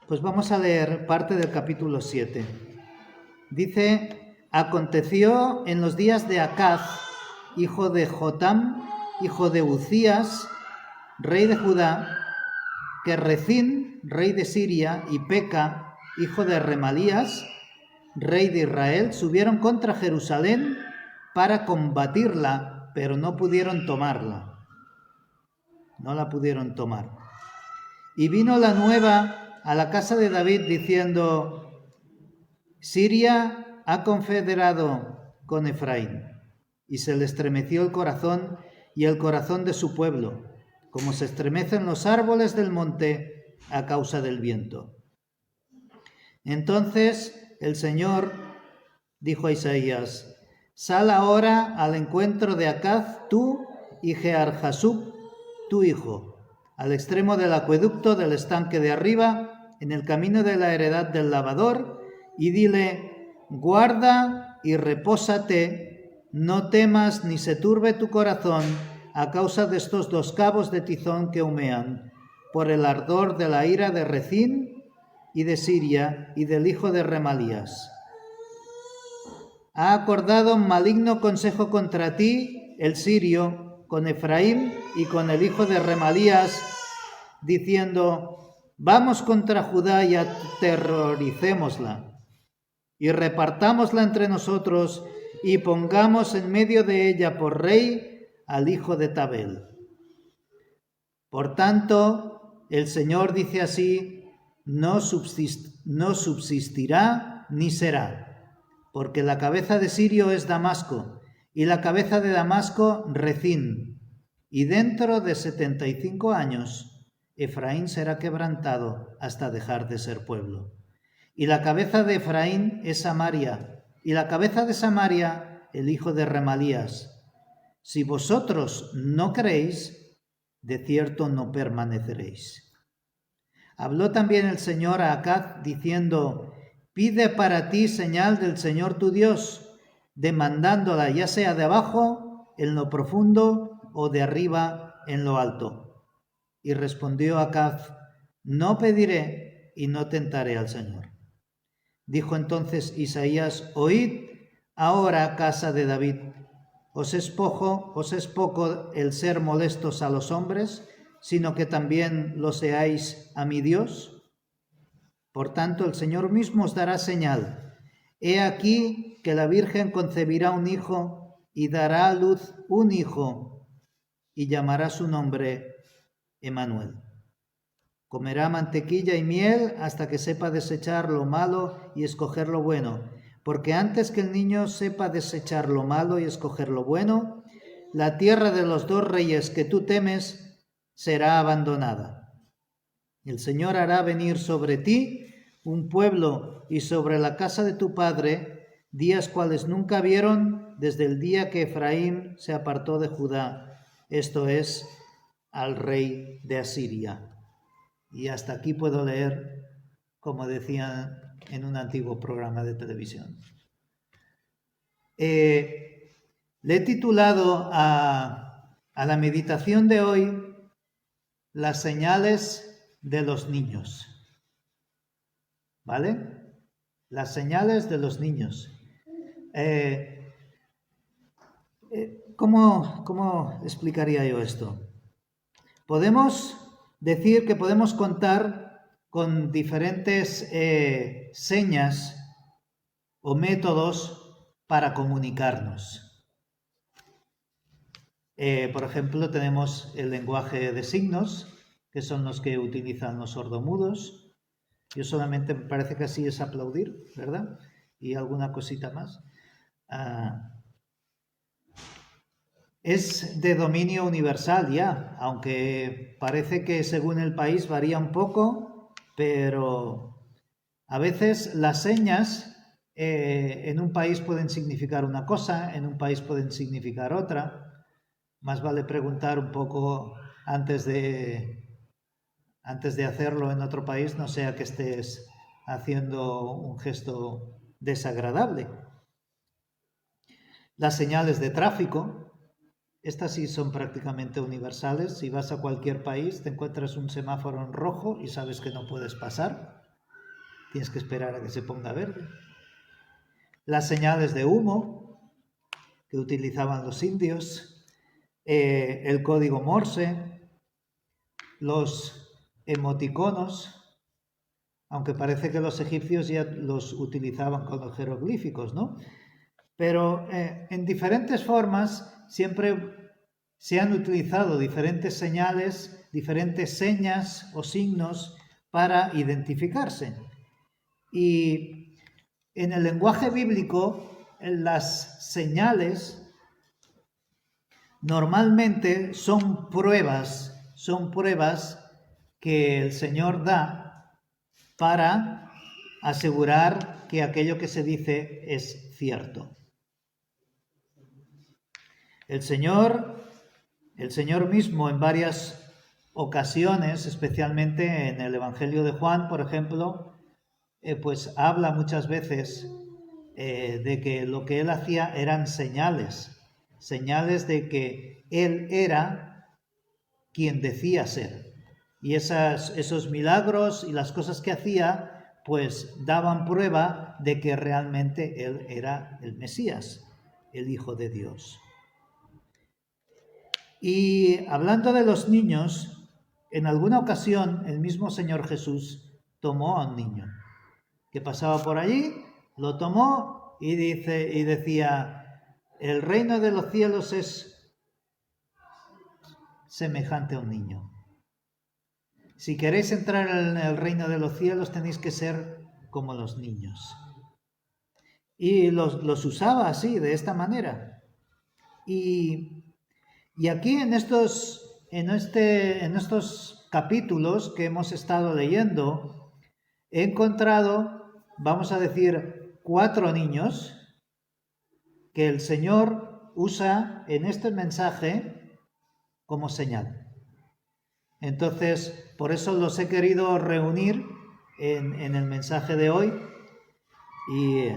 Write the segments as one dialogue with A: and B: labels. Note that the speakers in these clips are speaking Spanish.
A: Pues vamos a leer parte del capítulo 7. Dice: aconteció en los días de Acaz, hijo de Jotam, hijo de Uzías, rey de Judá, que Rezín, rey de Siria, y Peca, hijo de Remalías, rey de Israel, subieron contra Jerusalén para combatirla, pero no pudieron tomarla. No la pudieron tomar. Y vino la nueva a la casa de David diciendo: Siria ha confederado con Efraín. Y se le estremeció el corazón y el corazón de su pueblo, como se estremecen los árboles del monte a causa del viento. Entonces el Señor dijo a Isaías: sal ahora al encuentro de Acaz, tú y Jear-Jasub, tu hijo, al extremo del acueducto del estanque de arriba, en el camino de la heredad del lavador, y dile: guarda y repósate, no temas ni se turbe tu corazón a causa de estos dos cabos de tizón que humean, por el ardor de la ira de Rezín y de Siria y del hijo de Remalías. Ha acordado maligno consejo contra ti el sirio, con Efraín y con el hijo de Remalías, diciendo: vamos contra Judá y aterroricémosla, y repartámosla entre nosotros, y pongamos en medio de ella por rey al hijo de Tabel. Por tanto, el Señor dice así: no subsistirá ni será, porque la cabeza de Sirio es Damasco, y la cabeza de Damasco Rezín, y dentro de 75 años Efraín será quebrantado hasta dejar de ser pueblo. Y la cabeza de Efraín es Samaria, y la cabeza de Samaria el hijo de Remalías. Si vosotros no creéis, de cierto no permaneceréis. Habló también el Señor a Acaz diciendo: pide para ti señal del Señor tu Dios, demandándola ya sea de abajo en lo profundo o de arriba en lo alto. Y respondió Acaz: no pediré y no tentaré al Señor. Dijo entonces Isaías: oíd ahora, casa de David, os es poco el ser molestos a los hombres, sino que también lo seáis a mi Dios. Por tanto, el Señor mismo os dará señal. He aquí que la Virgen concebirá un hijo y dará a luz un hijo, y llamará su nombre Emmanuel. Comerá mantequilla y miel hasta que sepa desechar lo malo y escoger lo bueno, porque antes que el niño sepa desechar lo malo y escoger lo bueno, la tierra de los dos reyes que tú temes será abandonada. El Señor hará venir sobre ti un pueblo y sobre la casa de tu padre días cuales nunca vieron desde el día que Efraín se apartó de Judá, esto es, al rey de Asiria. Y hasta aquí puedo leer, como decían en un antiguo programa de televisión. Le he titulado a la meditación de hoy: las señales de los niños. ¿Vale? Las señales de los niños. ¿Cómo explicaría yo esto? Podemos decir que podemos contar con diferentes señas o métodos para comunicarnos. Por ejemplo, tenemos el lenguaje de signos, que son los que utilizan los sordomudos. Yo solamente me parece que así es aplaudir, ¿verdad? Y alguna cosita más. Es de dominio universal ya, aunque parece que según el país varía un poco, pero a veces las señas en un país pueden significar una cosa, en un país pueden significar otra. Más vale preguntar un poco antes de hacerlo en otro país, no sea que estés haciendo un gesto desagradable. Las señales de tráfico, estas sí son prácticamente universales. Si vas a cualquier país, te encuentras un semáforo en rojo y sabes que no puedes pasar. tienes que esperar a que se ponga verde. Las señales de humo que utilizaban los indios, el código Morse, los emoticonos, aunque parece que los egipcios ya los utilizaban con los jeroglíficos, ¿no? Pero en diferentes formas siempre se han utilizado diferentes señales, diferentes señas o signos para identificarse. Y en el lenguaje bíblico, las señales normalmente son pruebas que el Señor da para asegurar que aquello que se dice es cierto. El Señor mismo en varias ocasiones, especialmente en el Evangelio de Juan, por ejemplo, pues habla muchas veces de que lo que él hacía eran señales de que él era quien decía ser. Y esos milagros y las cosas que hacía, pues daban prueba de que realmente él era el Mesías, el Hijo de Dios. Y hablando de los niños, en alguna ocasión el mismo Señor Jesús tomó a un niño que pasaba por allí, lo tomó y decía, el reino de los cielos es semejante a un niño. Si queréis entrar en el reino de los cielos tenéis que ser como los niños. Y los usaba así, de esta manera. Y aquí en estos capítulos que hemos estado leyendo, he encontrado, vamos a decir, 4 niños que el Señor usa en este mensaje como señal. Entonces, por eso los he querido reunir en el mensaje de hoy. Y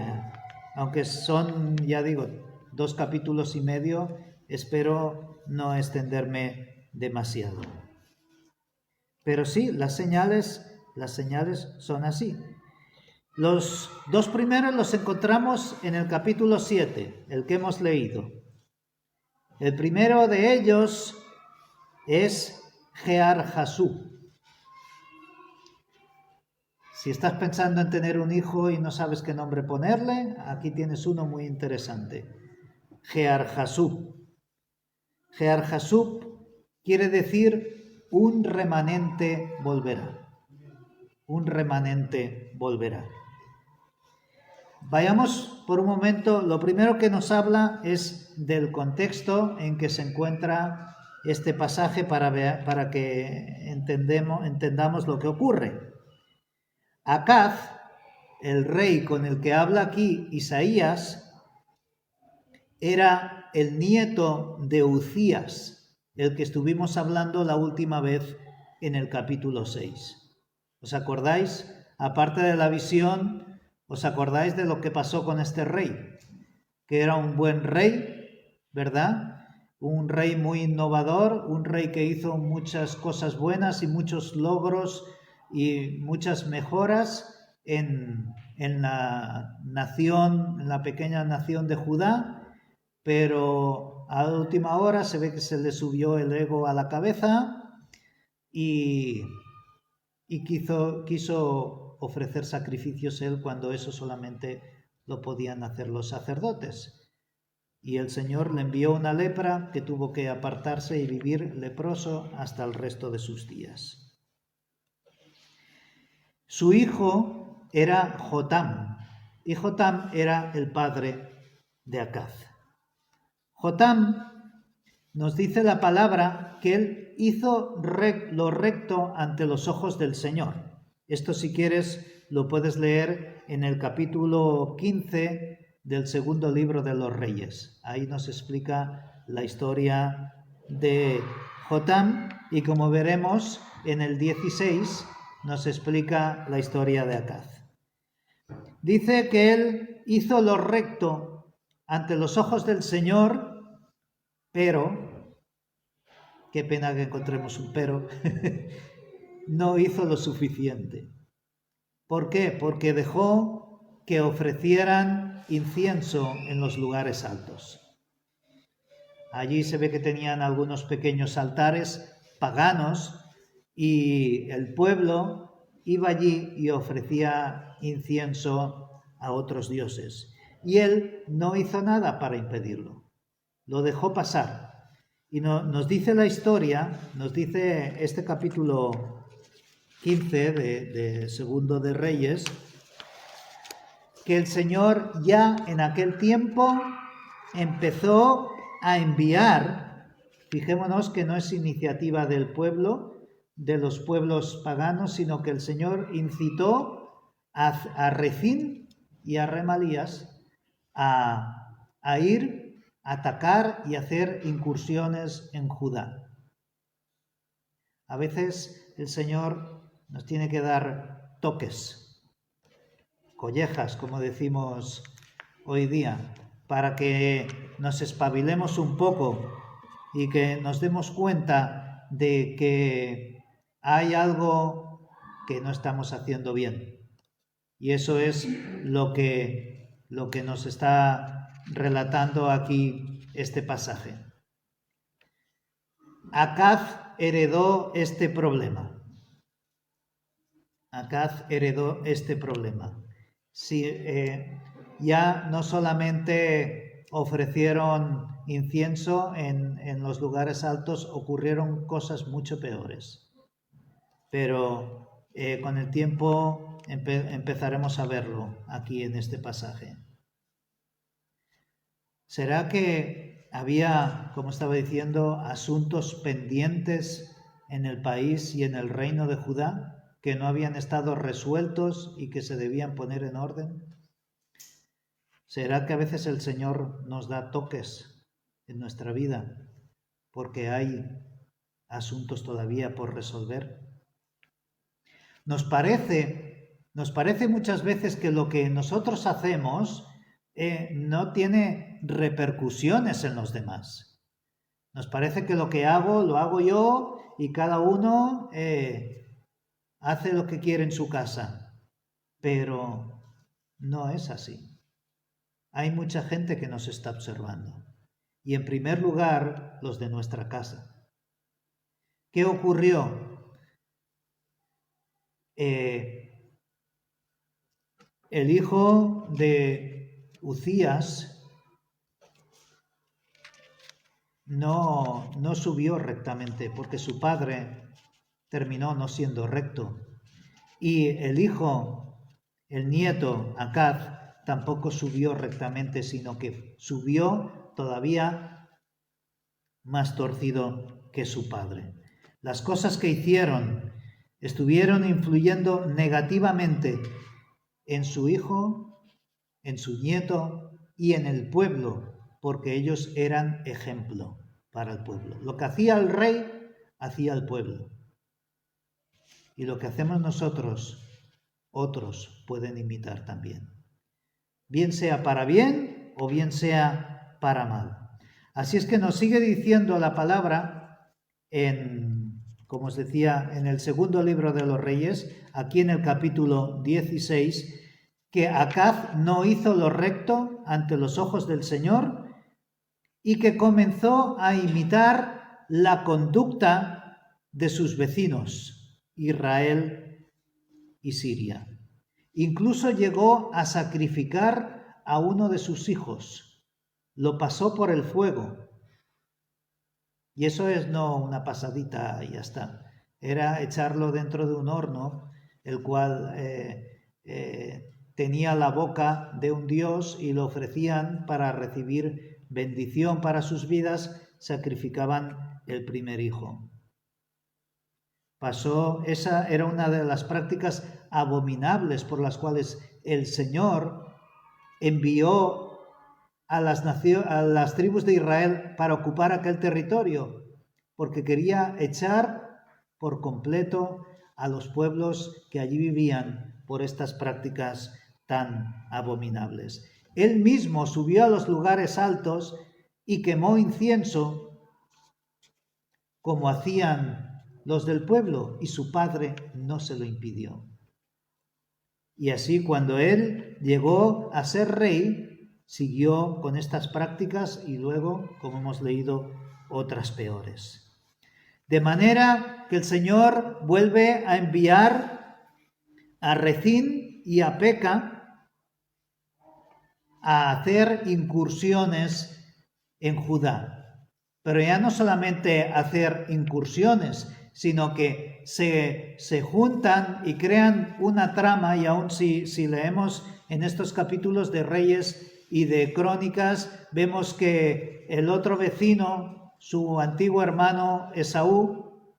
A: aunque son, ya digo, 2 capítulos y medio, espero no extenderme demasiado. Pero sí, las señales son así. Los 2 primeros los encontramos en el capítulo 7, el que hemos leído. El primero de ellos es Jear-Jasub. Si estás pensando en tener un hijo y no sabes qué nombre ponerle, aquí tienes uno muy interesante. Jear-Jasub. Jear-Jasub quiere decir un remanente volverá. Un remanente volverá. Vayamos por un momento, lo primero que nos habla es del contexto en que se encuentra este pasaje para que entendamos lo que ocurre. Acaz, el rey con el que habla aquí Isaías, era el nieto de Uzías, el que estuvimos hablando la última vez en el capítulo 6. ¿Os acordáis? Aparte de la visión, ¿os acordáis de lo que pasó con este rey? Que era un buen rey, ¿verdad? Un rey muy innovador, un rey que hizo muchas cosas buenas y muchos logros y muchas mejoras en la nación, en la pequeña nación de Judá, pero a la última hora se ve que se le subió el ego a la cabeza y quiso ofrecer sacrificios él cuando eso solamente lo podían hacer los sacerdotes. Y el Señor le envió una lepra que tuvo que apartarse y vivir leproso hasta el resto de sus días. Su hijo era Jotam, y Jotam era el padre de Acaz. Jotam nos dice la palabra que él hizo lo recto ante los ojos del Señor. Esto, si quieres, lo puedes leer en el capítulo 15 del segundo libro de los Reyes. Ahí nos explica la historia de Jotam y, como veremos, en el 16 nos explica la historia de Acaz. Dice que él hizo lo recto ante los ojos del Señor, pero, qué pena que encontremos un pero, no hizo lo suficiente. ¿Por qué? Porque dejó que ofrecieran incienso en los lugares altos. Allí se ve que tenían algunos pequeños altares paganos y el pueblo iba allí y ofrecía incienso a otros dioses. Y él no hizo nada para impedirlo, lo dejó pasar. Y nos dice la historia, nos dice este capítulo 15 de Segundo de Reyes, que el Señor ya en aquel tiempo empezó a enviar, fijémonos que no es iniciativa del pueblo, de los pueblos paganos, sino que el Señor incitó a Rezín y a Remalías a ir a atacar y hacer incursiones en Judá. A veces el Señor nos tiene que dar toques, collejas, como decimos hoy día, para que nos espabilemos un poco y que nos demos cuenta de que hay algo que no estamos haciendo bien. Y eso es lo que nos está relatando aquí este pasaje. Acaz heredó este problema. Acaz heredó este problema. Sí, ya no solamente ofrecieron incienso en los lugares altos, ocurrieron cosas mucho peores. Pero con el tiempo empezaremos a verlo aquí en este pasaje. ¿Será que había, como estaba diciendo, asuntos pendientes en el país y en el reino de Judá que no habían estado resueltos y que se debían poner en orden? ¿Será que a veces el Señor nos da toques en nuestra vida porque hay asuntos todavía por resolver? Nos parece muchas veces que lo que nosotros hacemos no tiene repercusiones en los demás. Nos parece que lo que hago, lo hago yo y cada uno hace lo que quiere en su casa. Pero no es así. Hay mucha gente que nos está observando. Y en primer lugar, los de nuestra casa. ¿Qué ocurrió? El hijo de Uzías no subió rectamente porque su padre terminó no siendo recto. Y el nieto, Acaz, tampoco subió rectamente, sino que subió todavía más torcido que su padre. Las cosas que hicieron estuvieron influyendo negativamente en su hijo, en su nieto y en el pueblo, porque ellos eran ejemplo para el pueblo. Lo que hacía el rey, hacía el pueblo. Y lo que hacemos nosotros, otros pueden imitar también. Bien sea para bien o bien sea para mal. Así es que nos sigue diciendo la palabra como os decía, en el segundo libro de los Reyes, aquí en el capítulo 16, que Acaz no hizo lo recto ante los ojos del Señor y que comenzó a imitar la conducta de sus vecinos, Israel y Siria. Incluso llegó a sacrificar a uno de sus hijos. Lo pasó por el fuego. Y eso es no una pasadita y ya está. Era echarlo dentro de un horno, el cual tenía la boca de un dios y lo ofrecían para recibir bendición para sus vidas, sacrificaban el primer hijo. Esa era una de las prácticas abominables por las cuales el Señor envió a las tribus de Israel para ocupar aquel territorio, porque quería echar por completo a los pueblos que allí vivían por estas prácticas tan abominables. Él mismo subió a los lugares altos y quemó incienso, como hacían los del pueblo, y su padre no se lo impidió. Y así cuando él llegó a ser rey, siguió con estas prácticas y luego, como hemos leído, otras peores. De manera que el Señor vuelve a enviar a Rezín y a Peca a hacer incursiones en Judá. Pero ya no solamente hacer incursiones, sino que se juntan y crean una trama, y aún si leemos en estos capítulos de Reyes y de Crónicas, vemos que el otro vecino, su antiguo hermano Esaú,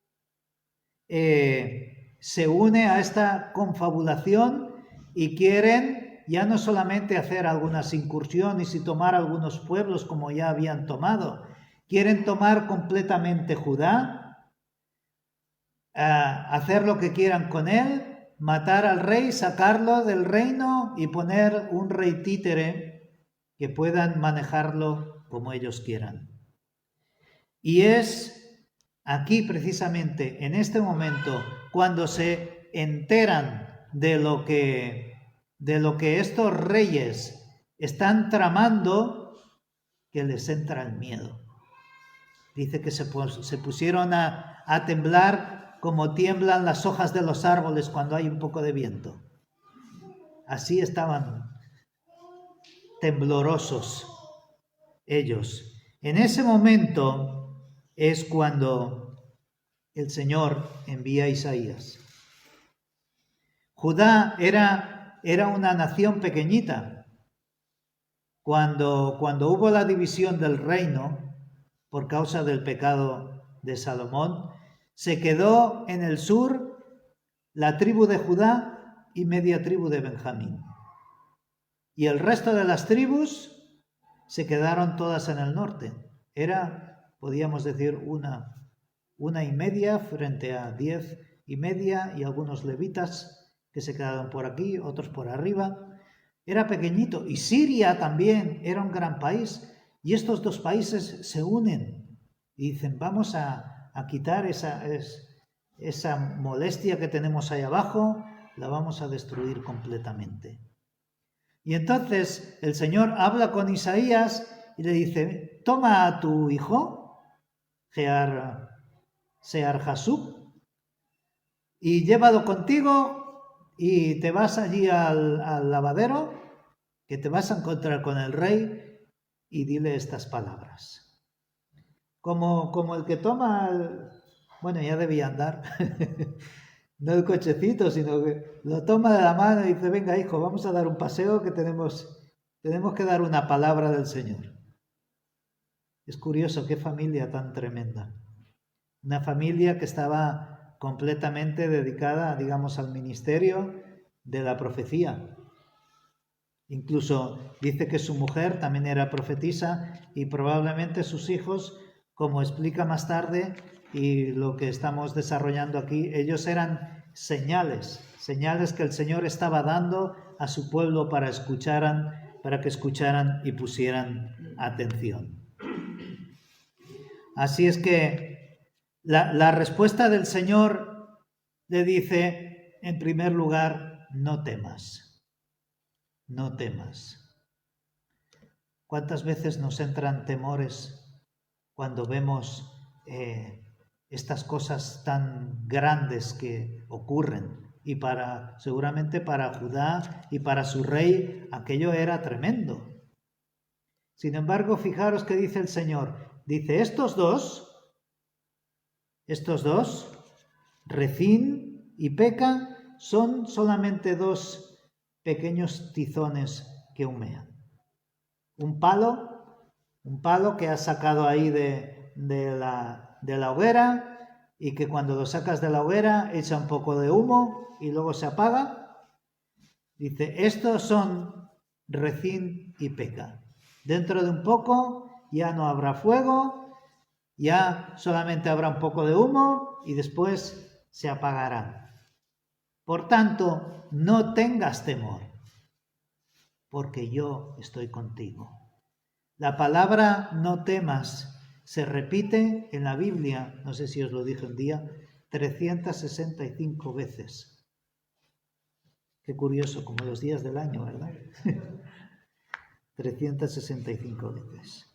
A: se une a esta confabulación y quieren ya no solamente hacer algunas incursiones y tomar algunos pueblos como ya habían tomado, quieren tomar completamente Judá, hacer lo que quieran con él, matar al rey, sacarlo del reino y poner un rey títere que puedan manejarlo como ellos quieran. Y es aquí precisamente, en este momento, cuando se enteran de lo que estos reyes están tramando, que les entra el miedo. Dice que se pusieron a temblar como tiemblan las hojas de los árboles cuando hay un poco de viento. Así estaban temblorosos ellos. En ese momento es cuando el Señor envía a Isaías. Judá era una nación pequeñita. Cuando hubo la división del reino por causa del pecado de Salomón, se quedó en el sur la tribu de Judá y media tribu de Benjamín. Y el resto de las tribus se quedaron todas en el norte. Era, podríamos decir, una y media frente a 10 y media, y algunos levitas que se quedaron por aquí, otros por arriba. Era pequeñito. Y Siria también era un gran país. Y estos dos países se unen y dicen, vamos a quitar esa molestia que tenemos ahí abajo, la vamos a destruir completamente. Y entonces el Señor habla con Isaías y le dice, toma a tu hijo, Sear-Jasub, y llévalo contigo y te vas allí al lavadero, que te vas a encontrar con el rey, y dile estas palabras. Como el que toma, bueno, ya debía andar, no el cochecito, sino que lo toma de la mano y dice, venga hijo, vamos a dar un paseo que tenemos que dar una palabra del Señor. Es curioso, qué familia tan tremenda. Una familia que estaba completamente dedicada, digamos, al ministerio de la profecía. Incluso dice que su mujer también era profetisa y probablemente sus hijos, como explica más tarde y lo que estamos desarrollando aquí, ellos eran señales que el Señor estaba dando a su pueblo para que escucharan y pusieran atención. Así es que la respuesta del Señor le dice, en primer lugar, no temas. No temas. ¿Cuántas veces nos entran temores cuando vemos estas cosas tan grandes que ocurren? Y seguramente para Judá y para su rey aquello era tremendo. Sin embargo, fijaros que dice el Señor. Dice, estos dos, Rezín y Peca, son solamente dos pequeños tizones que humean. Un palo que has sacado ahí de la hoguera y que cuando lo sacas de la hoguera echa un poco de humo y luego se apaga. Dice, estos son Rezín y Peca. Dentro de un poco ya no habrá fuego, ya solamente habrá un poco de humo y después se apagarán. Por tanto, no tengas temor, porque yo estoy contigo. La palabra no temas se repite en la Biblia, no sé si os lo dije un día, 365 veces. Qué curioso, como los días del año, ¿verdad? 365 veces.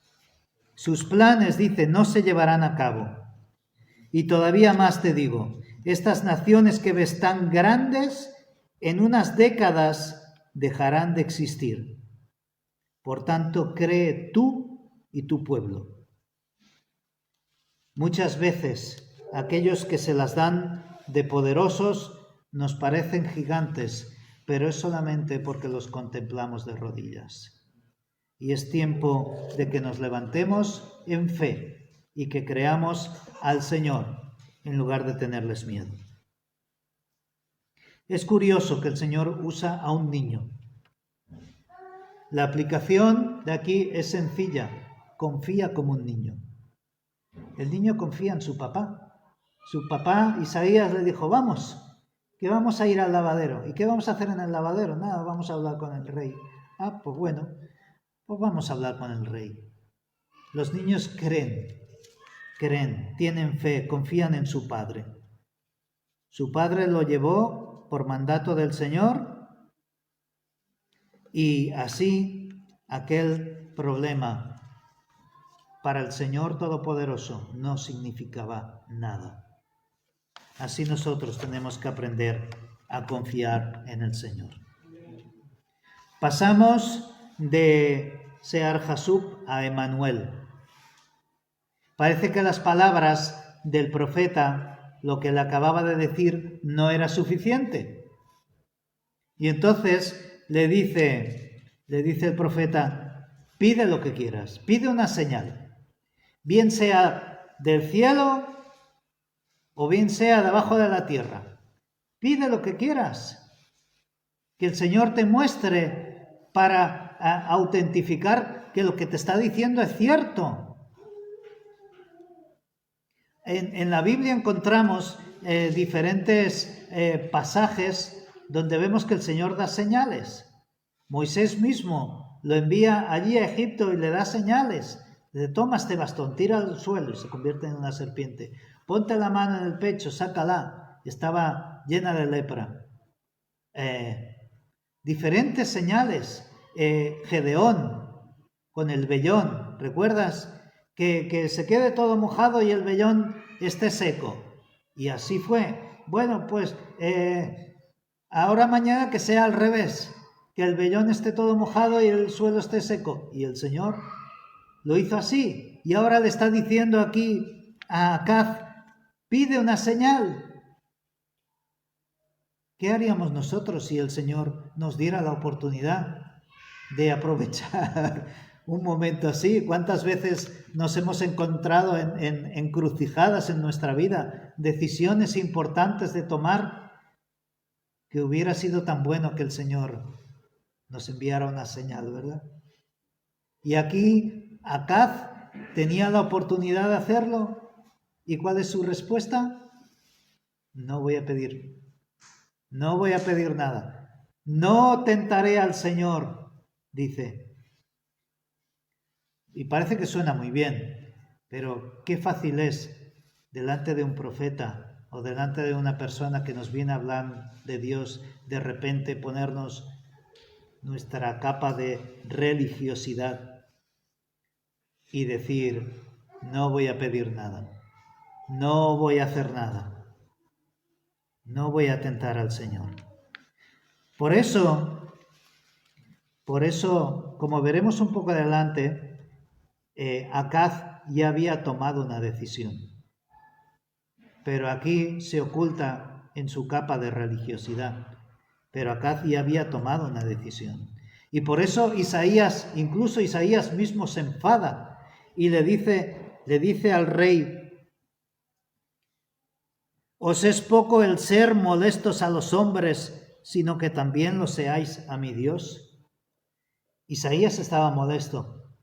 A: Sus planes, dice, no se llevarán a cabo. Y todavía más te digo, estas naciones que ves tan grandes, en unas décadas dejarán de existir. Por tanto, cree tú y tu pueblo. Muchas veces aquellos que se las dan de poderosos nos parecen gigantes, pero es solamente porque los contemplamos de rodillas. Y es tiempo de que nos levantemos en fe y que creamos al Señor en lugar de tenerles miedo. Es curioso que el Señor usa a un niño. La aplicación de aquí es sencilla. Confía como un niño. El niño confía en su papá. Su papá, Isaías, le dijo, vamos, que vamos a ir al lavadero. ¿Y qué vamos a hacer en el lavadero? Nada, vamos a hablar con el rey. Ah, pues bueno, pues vamos a hablar con el rey. Los niños creen, tienen fe, confían en su padre. Su padre lo llevó por mandato del Señor y así aquel problema para el Señor Todopoderoso no significaba nada. Así nosotros tenemos que aprender a confiar en el Señor. Pasamos de Sear Jasub a Emanuel. Parece que las palabras del profeta, lo que le acababa de decir, no era suficiente. Y entonces le dice el profeta, pide lo que quieras, pide una señal, bien sea del cielo o bien sea debajo de la tierra. Pide lo que quieras, que el Señor te muestre para autentificar que lo que te está diciendo es cierto. En la Biblia encontramos diferentes pasajes donde vemos que el Señor da señales. Moisés mismo lo envía allí a Egipto y le da señales. Le toma este bastón, tira al suelo y se convierte en una serpiente. Ponte la mano en el pecho, sácala. Estaba llena de lepra. Diferentes señales. Gedeón con el vellón, ¿recuerdas? Que se quede todo mojado y el vellón esté seco. Y así fue. Bueno, pues ahora mañana que sea al revés, que el vellón esté todo mojado y el suelo esté seco. Y el Señor lo hizo así. Y ahora le está diciendo aquí a Acaz, pide una señal. ¿Qué haríamos nosotros si el Señor nos diera la oportunidad de aprovechar un momento así? ¿Cuántas veces nos hemos encontrado en encrucijadas en nuestra vida, decisiones importantes de tomar, que hubiera sido tan bueno que el Señor nos enviara una señal, ¿verdad? Y aquí Acaz tenía la oportunidad de hacerlo. ¿Y cuál es su respuesta? No voy a pedir nada. No tentaré al Señor, dice. Y parece que suena muy bien, pero qué fácil es delante de un profeta o delante de una persona que nos viene a hablar de Dios, de repente ponernos nuestra capa de religiosidad y decir, no voy a pedir nada, no voy a hacer nada, no voy a tentar al Señor. Por eso, como veremos un poco adelante, Acaz ya había tomado una decisión, pero aquí se oculta en su capa de religiosidad. Pero Acaz ya había tomado una decisión. Y por eso incluso Isaías mismo se enfada y le dice al rey, ¿os es poco el ser molestos a los hombres, sino que también lo seáis a mi Dios? Isaías estaba molesto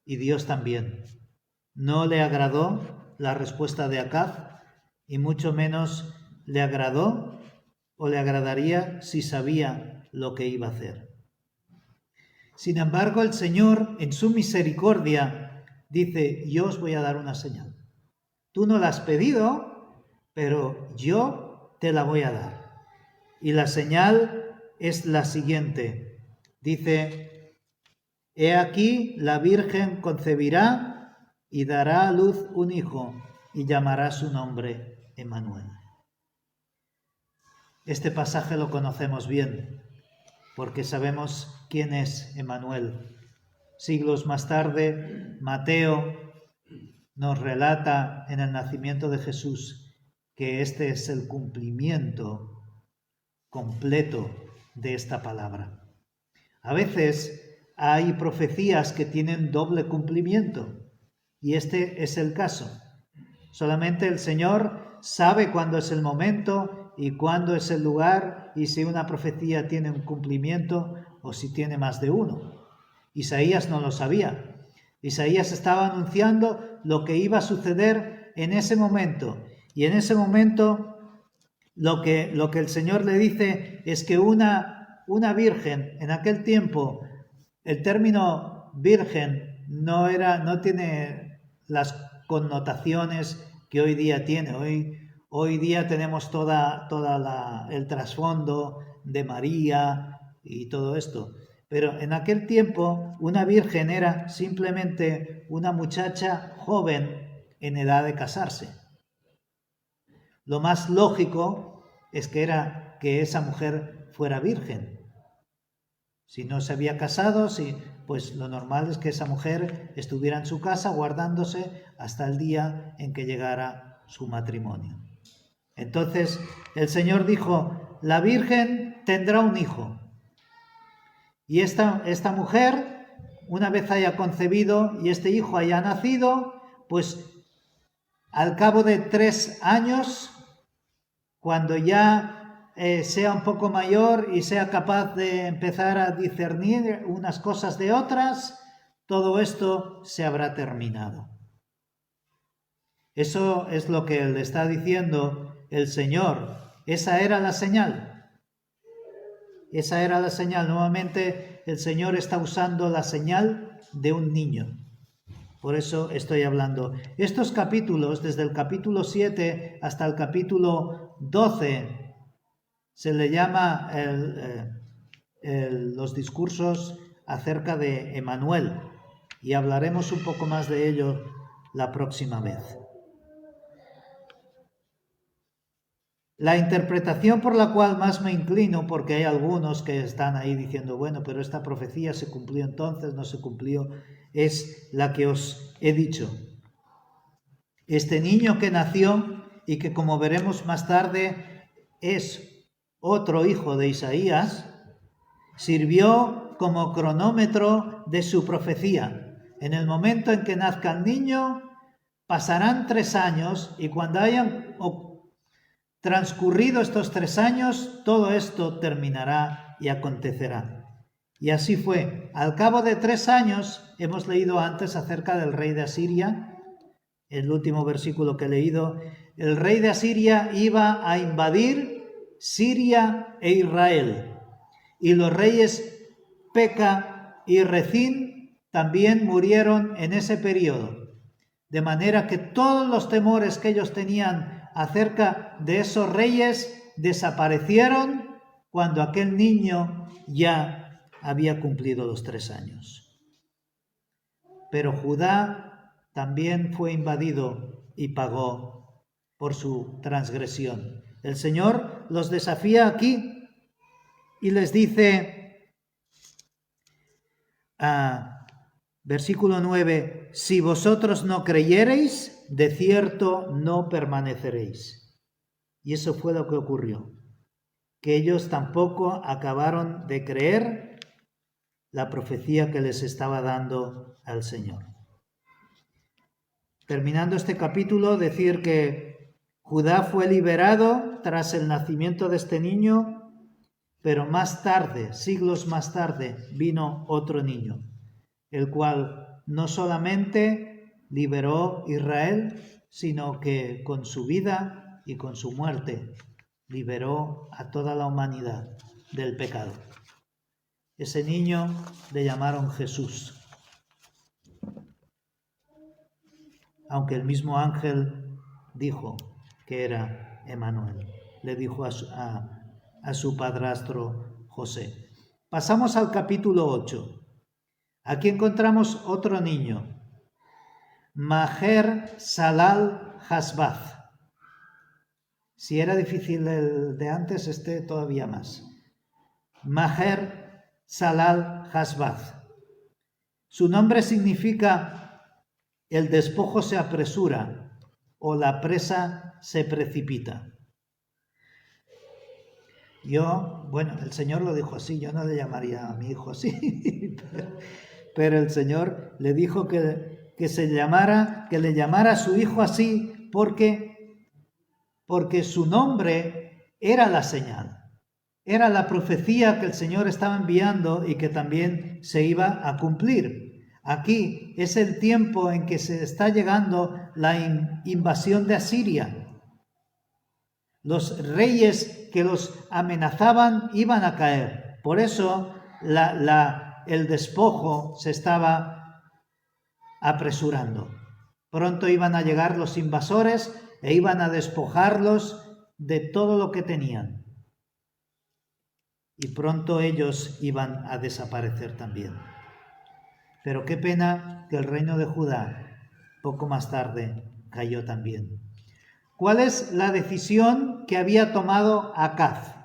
A: y Dios también. No le agradó la respuesta de Acaz y mucho menos le agradó o le agradaría si sabía lo que iba a hacer. Sin embargo, el Señor, en su misericordia, dice, yo os voy a dar una señal. Tú no la has pedido, pero yo te la voy a dar. Y la señal es la siguiente. Dice: «He aquí, la Virgen concebirá y dará a luz un hijo, y llamará su nombre Emmanuel». Este pasaje lo conocemos bien, porque sabemos quién es Emmanuel. Siglos más tarde, Mateo nos relata en el nacimiento de Jesús que este es el cumplimiento completo de esta palabra. A veces hay profecías que tienen doble cumplimiento, y este es el caso. Solamente el Señor sabe cuándo es el momento y cuándo es el lugar, y si una profecía tiene un cumplimiento o si tiene más de uno. Isaías no lo sabía. Isaías estaba anunciando lo que iba a suceder en ese momento, y en ese momento lo que el Señor le dice es que una virgen en aquel tiempo, el término virgen no tiene las connotaciones que hoy día tiene. Hoy día tenemos el trasfondo de María y todo esto. Pero en aquel tiempo una virgen era simplemente una muchacha joven en edad de casarse. Lo más lógico es que esa mujer fuera virgen. Si no se había casado, pues lo normal es que esa mujer estuviera en su casa guardándose hasta el día en que llegara su matrimonio. Entonces el Señor dijo: la virgen tendrá un hijo. Y esta mujer, una vez haya concebido y este hijo haya nacido, pues al cabo de 3 años, cuando ya sea un poco mayor y sea capaz de empezar a discernir unas cosas de otras, todo esto se habrá terminado. Eso es lo que le está diciendo el Señor. Esa era la señal. Esa era la señal. Nuevamente el Señor está usando la señal de un niño. Por eso estoy hablando. Estos capítulos, desde el capítulo 7 hasta el capítulo 12, se le llama los discursos acerca de Emmanuel, y hablaremos un poco más de ello la próxima vez. La interpretación por la cual más me inclino, porque hay algunos que están ahí diciendo: bueno, pero esta profecía se cumplió entonces, no se cumplió, es la que os he dicho. Este niño que nació y que, como veremos más tarde, es otro hijo de Isaías, sirvió como cronómetro de su profecía. En el momento en que nazca el niño, pasarán 3 años, y cuando hayan transcurrido estos 3 años, todo esto terminará y acontecerá. Y así fue. Al cabo de 3 años, hemos leído antes acerca del rey de Asiria, el último versículo que he leído, el rey de Asiria iba a invadir Siria e Israel, y los reyes Peca y Rezín también murieron en ese periodo, de manera que todos los temores que ellos tenían acerca de esos reyes desaparecieron cuando aquel niño ya había cumplido los 3 años. Pero Judá también fue invadido y pagó por su transgresión. El Señor los desafía aquí y les dice, versículo 9: si vosotros no creyereis, de cierto no permaneceréis. Y eso fue lo que ocurrió, que ellos tampoco acabaron de creer la profecía que les estaba dando al Señor. Terminando este capítulo, decir que Judá fue liberado tras el nacimiento de este niño, pero más tarde, siglos más tarde, vino otro niño, el cual no solamente liberó a Israel, sino que con su vida y con su muerte liberó a toda la humanidad del pecado. Ese niño le llamaron Jesús, aunque el mismo ángel dijo que era Emmanuel. Le dijo a su padrastro José. Pasamos al capítulo 8. Aquí encontramos otro niño, Maher Salal Hasbaz. Si era difícil el de antes, todavía más. Maher Salal Hasbaz. Su nombre significa el despojo se apresura o la presa se precipita. El Señor lo dijo así, yo no le llamaría a mi hijo así, pero el Señor le dijo que le llamara a su hijo así porque su nombre era la señal, era la profecía que el Señor estaba enviando y que también se iba a cumplir. Aquí es el tiempo en que se está llegando la invasión de Asiria. Los reyes que los amenazaban iban a caer. Por eso el despojo se estaba apresurando. Pronto iban a llegar los invasores e iban a despojarlos de todo lo que tenían. Y pronto ellos iban a desaparecer también. Pero qué pena que el reino de Judá, poco más tarde, cayó también. ¿Cuál es la decisión que había tomado Acaz?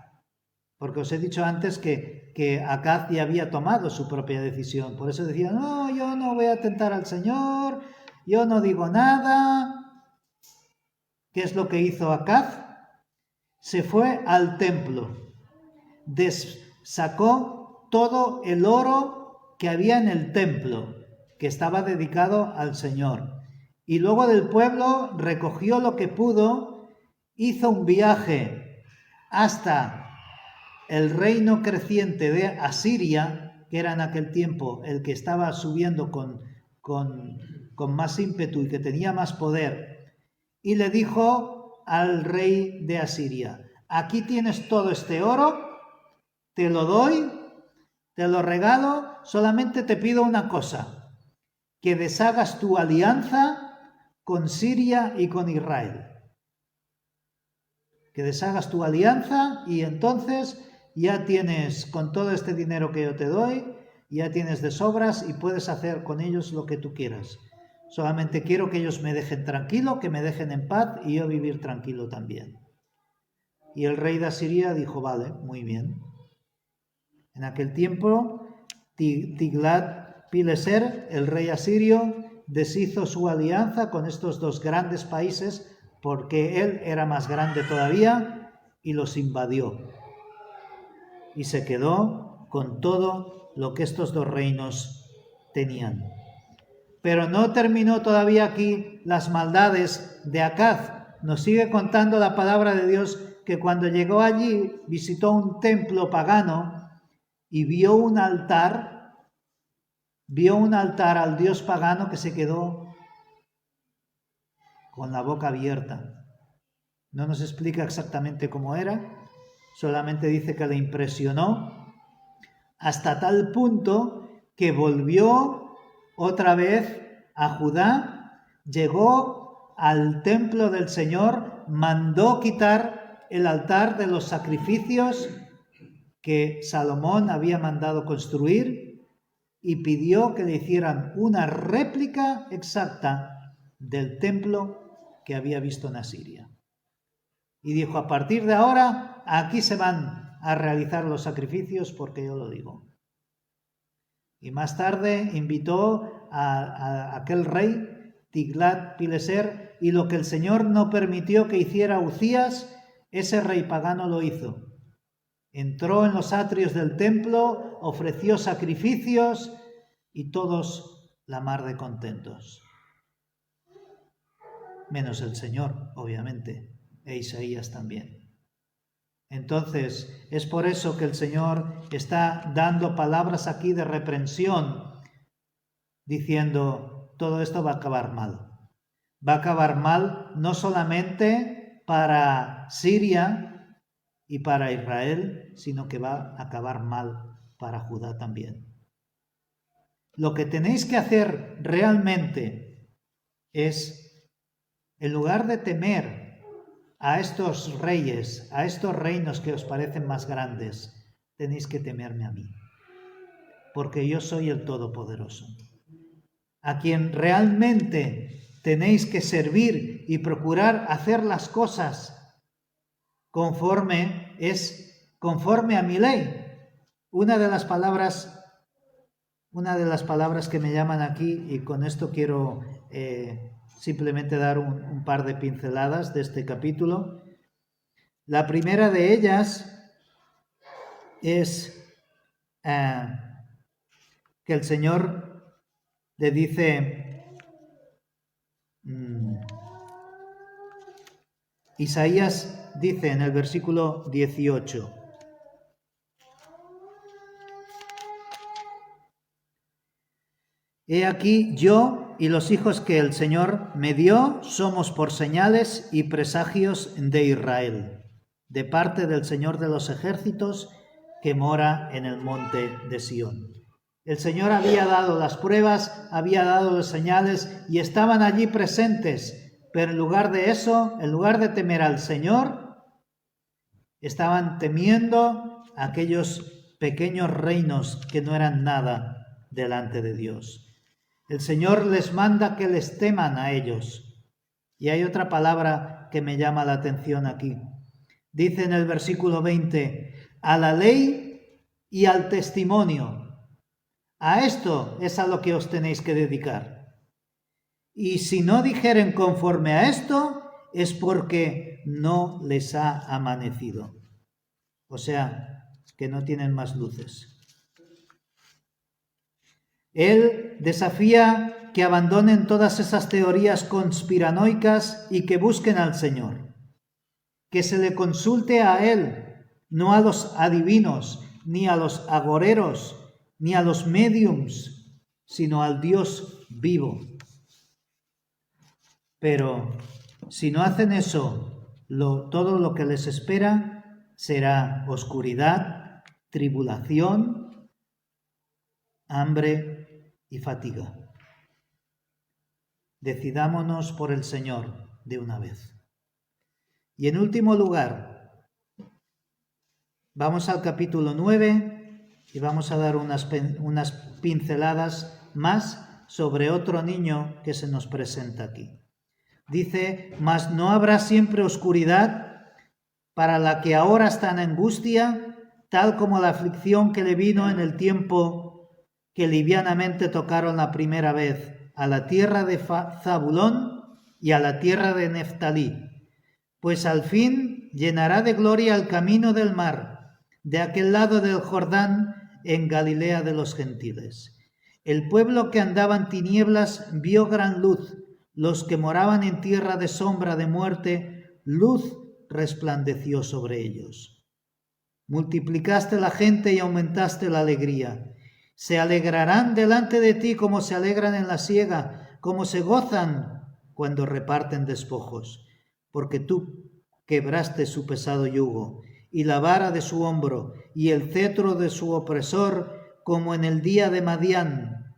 A: Porque os he dicho antes que Acaz ya había tomado su propia decisión. Por eso decía, no, yo no voy a tentar al Señor, yo no digo nada. ¿Qué es lo que hizo Acaz? Se fue al templo, sacó todo el oro que había en el templo, que estaba dedicado al Señor. Y luego del pueblo recogió lo que pudo, hizo un viaje hasta el reino creciente de Asiria, que era en aquel tiempo el que estaba subiendo con más ímpetu y que tenía más poder, y le dijo al rey de Asiria, aquí tienes todo este oro, te lo doy, te lo regalo, solamente te pido una cosa, que deshagas tu alianza con Siria y con Israel. Que deshagas tu alianza y entonces ya tienes, con todo este dinero que yo te doy, ya tienes de sobras y puedes hacer con ellos lo que tú quieras. Solamente quiero que ellos me dejen tranquilo, que me dejen en paz y yo vivir tranquilo también. Y el rey de Asiria dijo, vale, muy bien. En aquel tiempo, Tiglat-Pileser, el rey asirio, deshizo su alianza con estos dos grandes países porque él era más grande todavía y los invadió. Y se quedó con todo lo que estos dos reinos tenían. Pero no terminó todavía aquí las maldades de Acaz. Nos sigue contando la palabra de Dios que cuando llegó allí visitó un templo pagano y vio un altar al dios pagano que se quedó con la boca abierta. No nos explica exactamente cómo era, solamente dice que le impresionó hasta tal punto que volvió otra vez a Judá, llegó al templo del Señor, mandó quitar el altar de los sacrificios que Salomón había mandado construir y pidió que le hicieran una réplica exacta del templo que había visto en Asiria. Y dijo, a partir de ahora, aquí se van a realizar los sacrificios porque yo lo digo. Y más tarde invitó a aquel rey, Tiglat-Pileser, y lo que el Señor no permitió que hiciera Uzías, ese rey pagano lo hizo. Entró en los atrios del templo, ofreció sacrificios y todos la mar de contentos. Menos el Señor, obviamente, e Isaías también. Entonces, es por eso que el Señor está dando palabras aquí de reprensión, diciendo, todo esto va a acabar mal. Va a acabar mal no solamente para Siria y para Israel, sino que va a acabar mal para Judá también. Lo que tenéis que hacer realmente es, en lugar de temer a estos reyes, a estos reinos que os parecen más grandes, tenéis que temerme a mí, porque yo soy el Todopoderoso. A quien realmente tenéis que servir y procurar hacer las cosas conforme a mi ley. Una de las palabras que me llaman aquí, y con esto quiero simplemente dar un par de pinceladas de este capítulo. La primera de ellas es que el Señor le dice, Isaías dice en el versículo 18, he aquí yo y los hijos que el Señor me dio somos por señales y presagios de Israel, de parte del Señor de los ejércitos que mora en el monte de Sión. El Señor había dado las pruebas, había dado las señales y estaban allí presentes, pero en lugar de eso, en lugar de temer al Señor, estaban temiendo aquellos pequeños reinos que no eran nada delante de Dios. El Señor les manda que les teman a ellos. Y hay otra palabra que me llama la atención aquí. Dice en el versículo 20, a la ley y al testimonio. A esto es a lo que os tenéis que dedicar. Y si no dijeren conforme a esto, es porque no les ha amanecido. O sea, que no tienen más luces. Él desafía que abandonen todas esas teorías conspiranoicas y que busquen al Señor. Que se le consulte a Él, no a los adivinos, ni a los agoreros, ni a los médiums, sino al Dios vivo. Pero si no hacen eso, todo lo que les espera será oscuridad, tribulación, hambre y fatiga. Decidámonos por el Señor de una vez. Y en último lugar, vamos al capítulo 9 y vamos a dar unas pinceladas más sobre otro niño que se nos presenta aquí. Dice, mas no habrá siempre oscuridad para la que ahora está en angustia, tal como la aflicción que le vino en el tiempo que livianamente tocaron la primera vez a la tierra de Zabulón y a la tierra de Neftalí, pues al fin llenará de gloria el camino del mar, de aquel lado del Jordán, en Galilea de los gentiles. El pueblo que andaba en tinieblas vio gran luz, los que moraban en tierra de sombra de muerte, luz resplandeció sobre ellos. Multiplicaste la gente y aumentaste la alegría. Se alegrarán delante de ti como se alegran en la siega, como se gozan cuando reparten despojos, porque tú quebraste su pesado yugo y la vara de su hombro y el cetro de su opresor, como en el día de Madián.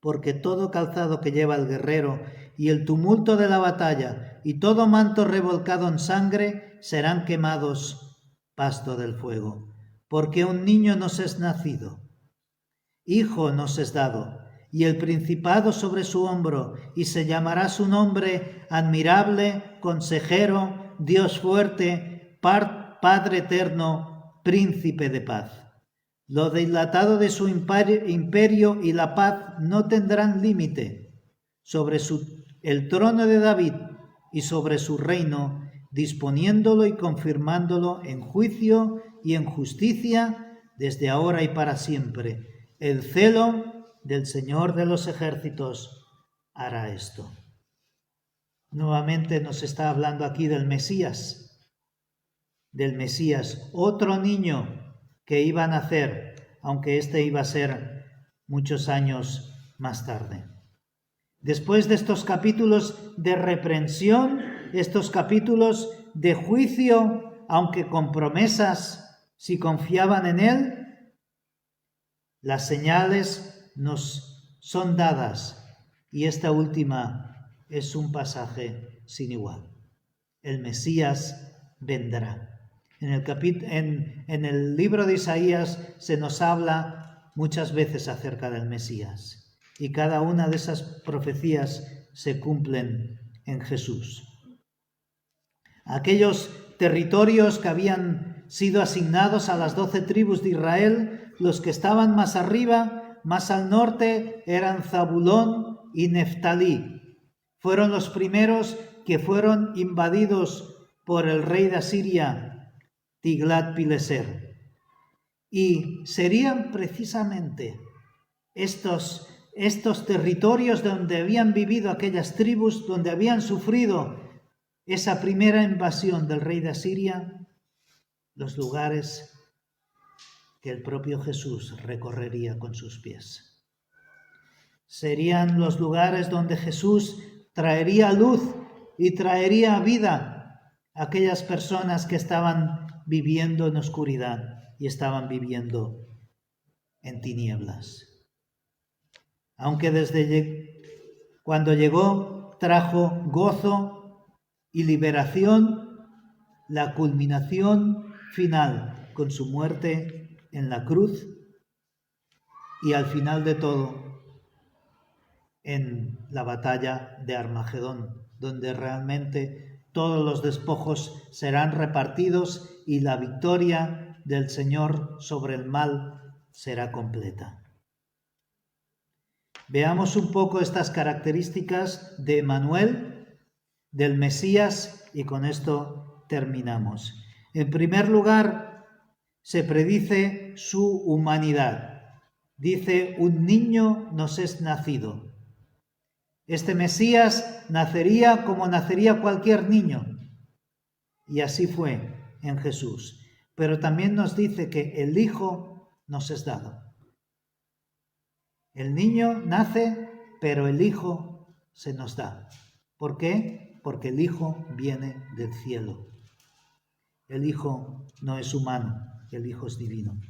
A: Porque todo calzado que lleva el guerrero y el tumulto de la batalla y todo manto revolcado en sangre serán quemados pasto del fuego. Porque un niño nos es nacido, hijo nos es dado, y el principado sobre su hombro, y se llamará su nombre admirable, consejero, Dios fuerte, Padre eterno, príncipe de paz. Lo dilatado de su imperio y la paz no tendrán límite sobre el trono de David y sobre su reino, disponiéndolo y confirmándolo en juicio y en justicia desde ahora y para siempre. El celo del Señor de los ejércitos hará esto. Nuevamente nos está hablando aquí del Mesías, otro niño que iba a nacer, aunque este iba a ser muchos años más tarde. Después de estos capítulos de reprensión, estos capítulos de juicio, aunque con promesas si confiaban en él, las señales nos son dadas y esta última es un pasaje sin igual. El Mesías vendrá. En el libro de Isaías se nos habla muchas veces acerca del Mesías, y cada una de esas profecías se cumplen en Jesús. Aquellos territorios que habían sido asignados a las 12 tribus de Israel, los que estaban más arriba, más al norte, eran Zabulón y Neftalí. Fueron los primeros que fueron invadidos por el rey de Asiria, Tiglat-Pileser. Y serían precisamente estos territorios donde habían vivido aquellas tribus, donde habían sufrido esa primera invasión del rey de Asiria, los lugares que el propio Jesús recorrería con sus pies. Serían los lugares donde Jesús traería luz y traería vida a aquellas personas que estaban viviendo en oscuridad y estaban viviendo en tinieblas. Aunque cuando llegó trajo gozo y liberación, la culminación final con su muerte en la cruz y al final de todo en la batalla de Armagedón, donde realmente todos los despojos serán repartidos y la victoria del Señor sobre el mal será completa. Veamos un poco estas características de Emmanuel, del Mesías, y con esto terminamos. En primer lugar, se predice su humanidad. Dice, un niño nos es nacido. Este Mesías nacería como nacería cualquier niño. Y así fue en Jesús. Pero también nos dice que el Hijo nos es dado. El niño nace, pero el Hijo se nos da. ¿Por qué? Porque el Hijo viene del cielo. El Hijo no es humano, el Hijo es divino.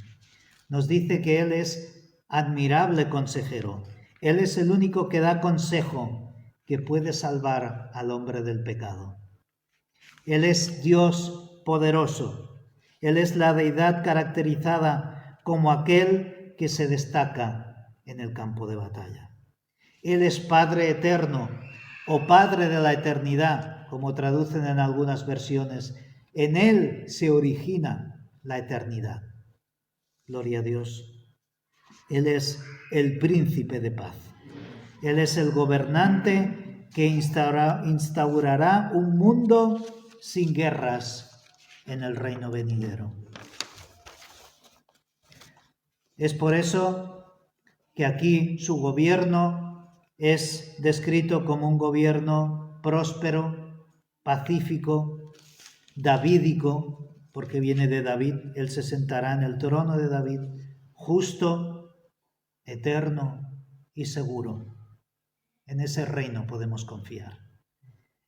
A: Nos dice que Él es admirable consejero. Él es el único que da consejo, que puede salvar al hombre del pecado. Él es Dios poderoso. Él es la deidad caracterizada como aquel que se destaca en el campo de batalla. Él es Padre eterno o Padre de la eternidad, como traducen en algunas versiones. En Él se origina la eternidad. Gloria a Dios. Él es el príncipe de paz. Él es el gobernante que instaurará un mundo sin guerras en el reino venidero. Es por eso que aquí su gobierno es descrito como un gobierno próspero, pacífico, davídico, porque viene de David. Él se sentará en el trono de David, justo, eterno y seguro. En ese reino podemos confiar.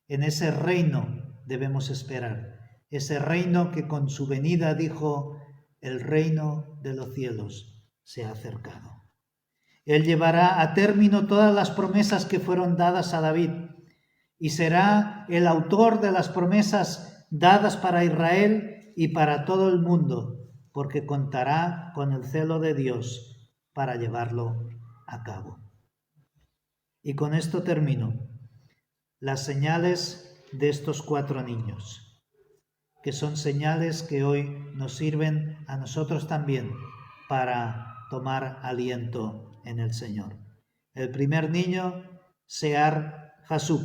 A: En ese reino debemos esperar. Ese reino que con su venida dijo, el reino de los cielos se ha acercado. Él llevará a término todas las promesas que fueron dadas a David y será el autor de las promesas dadas para Israel y para todo el mundo, porque contará con el celo de Dios para llevarlo a cabo. Y con esto termino. Las señales de estos 4 niños, que son señales que hoy nos sirven a nosotros también para tomar aliento en el Señor. El primer niño, Sear Jasub,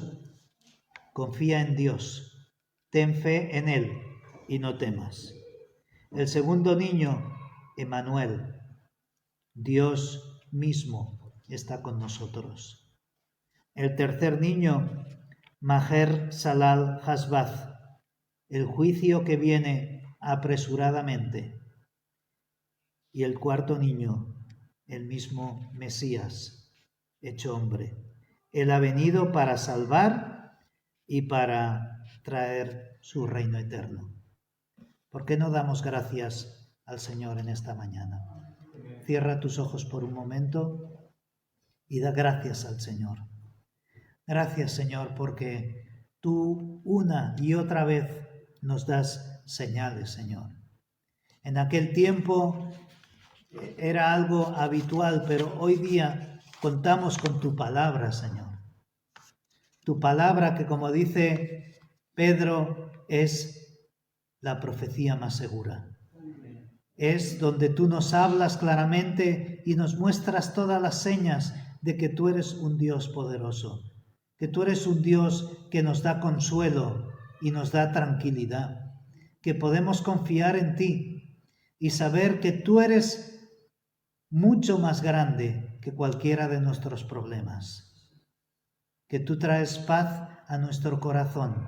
A: confía en Dios, ten fe en Él y no temas. El segundo niño, Emmanuel, Dios mismo está con nosotros. El tercer niño, Maher Salal Hasbaz, el juicio que viene apresuradamente. Y el cuarto niño, el mismo Mesías, hecho hombre. Él ha venido para salvar y para traer su reino eterno. ¿Por qué no damos gracias al Señor en esta mañana? Cierra tus ojos por un momento y da gracias al Señor. Gracias, Señor, porque tú una y otra vez nos das señales, Señor. En aquel tiempo era algo habitual, pero hoy día contamos con tu palabra, Señor. Tu palabra que, como dice Pedro, es la profecía más segura. Es donde tú nos hablas claramente y nos muestras todas las señas de que tú eres un Dios poderoso, que tú eres un Dios que nos da consuelo y nos da tranquilidad, que podemos confiar en ti y saber que tú eres mucho más grande que cualquiera de nuestros problemas, que tú traes paz a nuestro corazón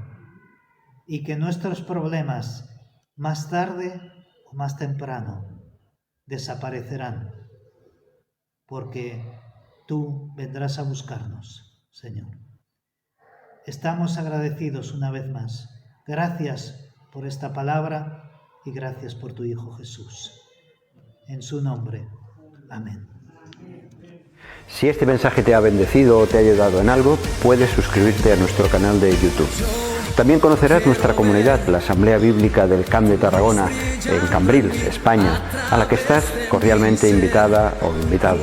A: y que nuestros problemas más tarde o más temprano desaparecerán, porque tú vendrás a buscarnos, Señor. Estamos agradecidos una vez más. Gracias por esta palabra y gracias por tu Hijo Jesús. En su nombre. Amén.
B: Si este mensaje te ha bendecido o te ha ayudado en algo, puedes suscribirte a nuestro canal de YouTube. También conocerás nuestra comunidad, la Asamblea Bíblica del Camp de Tarragona, en Cambrils, España, a la que estás cordialmente invitada o invitado.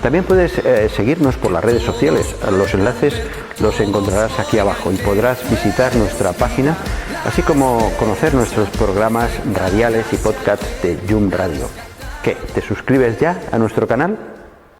B: También puedes seguirnos por las redes sociales. Los enlaces los encontrarás aquí abajo y podrás visitar nuestra página, así como conocer nuestros programas radiales y podcasts de Yum Radio. ¿Qué? ¿Te suscribes ya a nuestro canal?